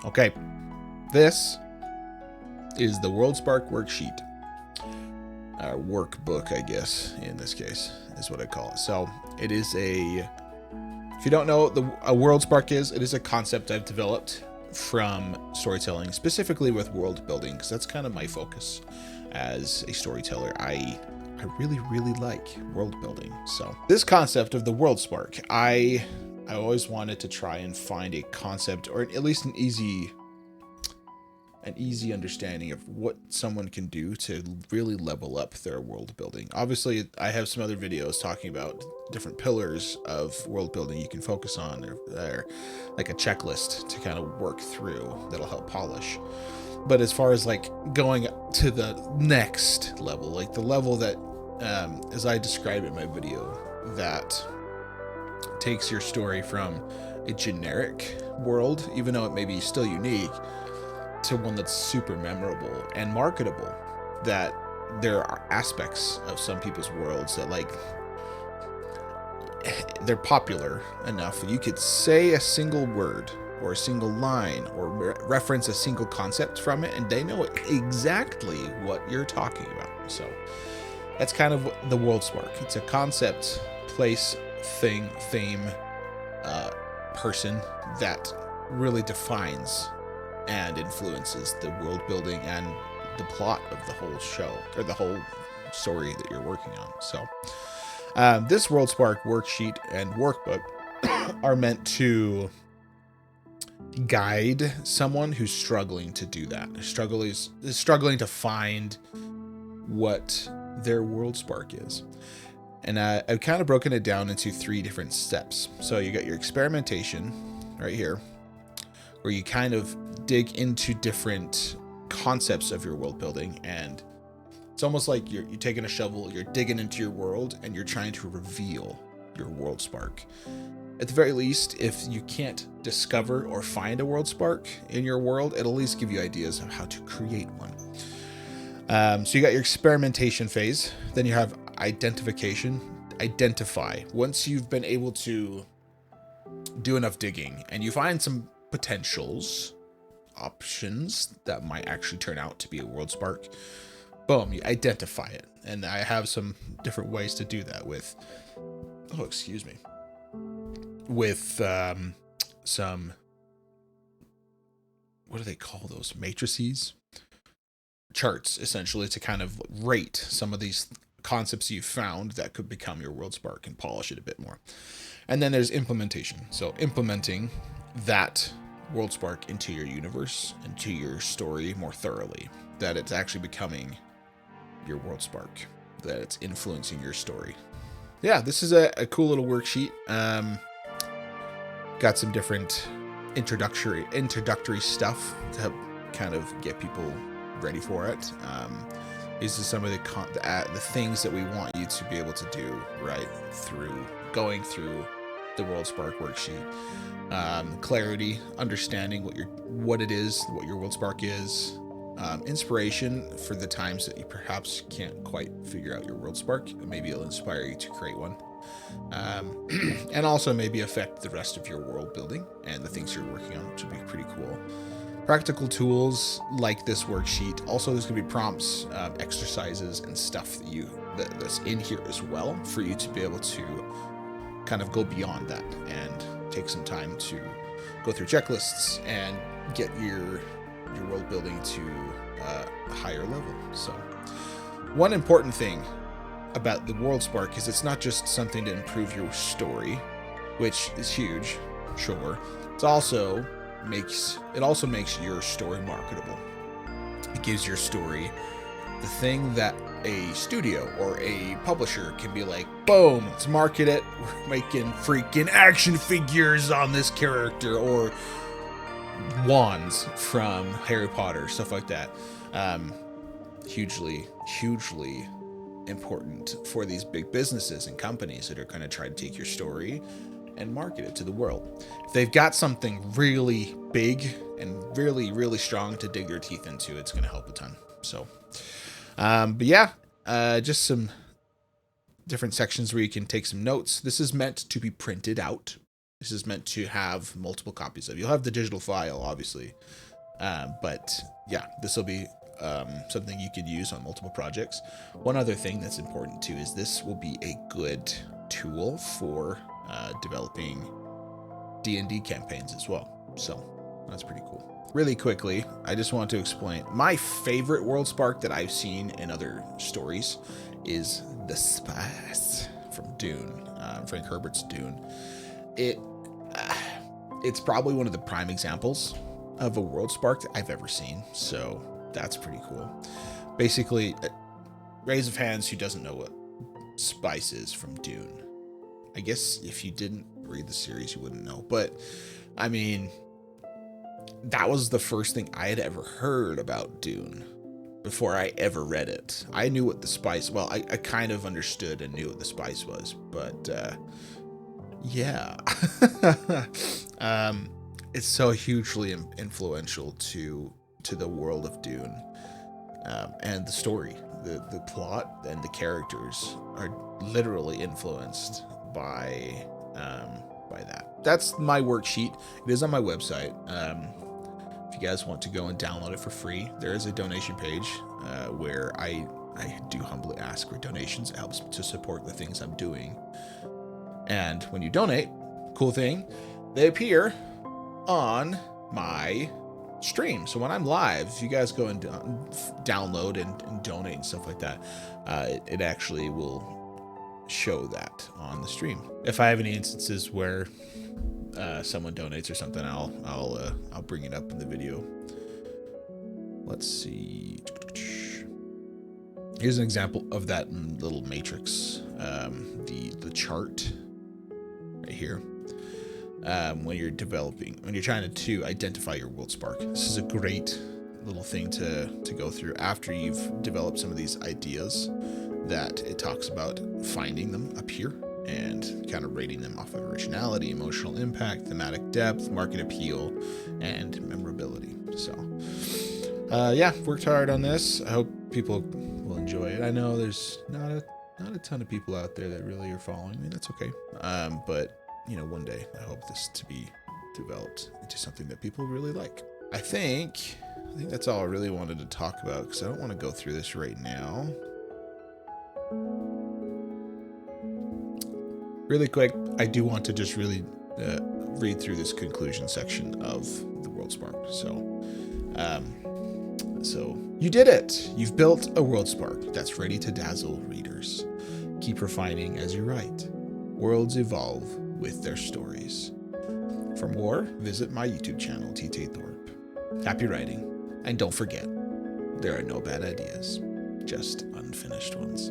Okay, this is the WorldSpark worksheet. Workbook, I guess, in this case, is what I call it. So it is if you don't know what a WorldSpark is, it is a concept I've developed from storytelling, specifically with world building, because that's kind of my focus as a storyteller. I really, really like world building. So this concept of the WorldSpark, I always wanted to try and find a concept, or at least an easy understanding of what someone can do to really level up their world building. Obviously, I have some other videos talking about different pillars of world building you can focus on. They're like a checklist to kind of work through that'll help polish. But as far as like going to the next level, like the level that, as I describe it in my video, that takes your story from a generic world, even though it may be still unique, to one that's super memorable and marketable. That there are aspects of some people's worlds that, like, they're popular enough you could say a single word or a single line or reference a single concept from it and they know exactly what you're talking about. So that's kind of the WorldSpark. It's a concept, place, thing, theme, person that really defines and influences the world building and the plot of the whole show, or the whole story that you're working on. So this WorldSpark worksheet and workbook are meant to guide someone who's struggling to do that, is struggling to find what their WorldSpark is. And I've kind of broken it down into 3 different steps. So you got your experimentation right here, where you kind of dig into different concepts of your world building, and it's almost like you're taking a shovel, you're digging into your world, and you're trying to reveal your WorldSpark. At the very least, if you can't discover or find a WorldSpark in your world, it'll at least give you ideas of how to create one. So you got your experimentation phase, then you have identification, identify. Once you've been able to do enough digging and you find some potentials, options that might actually turn out to be a WorldSpark, boom, you identify it. And I have some different ways to do that with, some, what do they call those? Matrices? Charts, essentially, to kind of rate some of these concepts you've found that could become your WorldSpark and polish it a bit more. And then there's implementation. So implementing that WorldSpark into your universe, into your story more thoroughly, that it's actually becoming your WorldSpark, that it's influencing your story. Yeah, this is a cool little worksheet. Got some different introductory stuff to help kind of get people ready for it. These are some of the things that we want you to be able to do right through going through the WorldSpark worksheet. Clarity, understanding what it is, what your WorldSpark is. Inspiration for the times that you perhaps can't quite figure out your WorldSpark. Maybe it'll inspire you to create one. And also maybe affect the rest of your world building and the things you're working on, which would be pretty cool. Practical tools like this worksheet. Also, there's going to be prompts, exercises, and stuff that's in here as well for you to be able to kind of go beyond that and take some time to go through checklists and get your world building to a higher level. So one important thing about the WorldSpark is it's not just something to improve your story, which is huge, sure. It also makes your story marketable. It gives your story the thing that a studio or a publisher can be like, boom, let's market it. We're making freaking action figures on this character, or wands from Harry Potter, stuff like that. Hugely important for these big businesses and companies that are going to try to take your story and market it to the world. If they've got something really big and really, really strong to dig their teeth into, it's going to help a ton. So, but yeah, just some different sections where you can take some notes. This is meant to be printed out This is meant to have multiple copies of. You'll have the digital file, obviously, but yeah, this will be something you could use on multiple projects. One other thing that's important too is this will be a good tool for developing D&D campaigns as well. So that's pretty cool. Really quickly, I just want to explain my favorite WorldSpark that I've seen in other stories is the Spice from Dune, Frank Herbert's Dune. It's probably one of the prime examples of a WorldSpark that I've ever seen, so that's pretty cool. Basically, raise of hands who doesn't know what Spice is from Dune. I guess if you didn't read the series, you wouldn't know, but I mean, that was the first thing I had ever heard about Dune before I ever read it. I knew what the spice, well, I kind of understood and knew what the spice was, but yeah. It's so hugely influential to the world of Dune, and the story, the plot and the characters are literally influenced by that. That's my worksheet. It is on my website. If you guys want to go and download it for free, there is a donation page where I do humbly ask for donations. It helps to support the things I'm doing. And when you donate, cool thing, they appear on my stream. So when I'm live, if you guys go and download and donate and stuff like that, it actually will show that on the stream. If I have any instances where someone donates or something, I'll bring it up in the video. Let's see. Here's an example of that little matrix, the chart right here. When you're trying to identify your WorldSpark, this is a great little thing to go through after you've developed some of these ideas that it talks about, finding them up here and kind of rating them off of originality, emotional impact, thematic depth, market appeal, and memorability. So yeah, worked hard on this. I hope people will enjoy it. I know there's not a ton of people out there that really are following me. That's okay. But you know, one day I hope this to be developed into something that people really like. I think that's all I really wanted to talk about, because I don't want to go through this right now. Really quick, I do want to just really read through this conclusion section of the WorldSpark. So you did it! You've built a WorldSpark that's ready to dazzle readers. Keep refining as you write. Worlds evolve with their stories. For more, visit my YouTube channel, TT Thorpe. Happy writing, and don't forget, there are no bad ideas, just unfinished ones.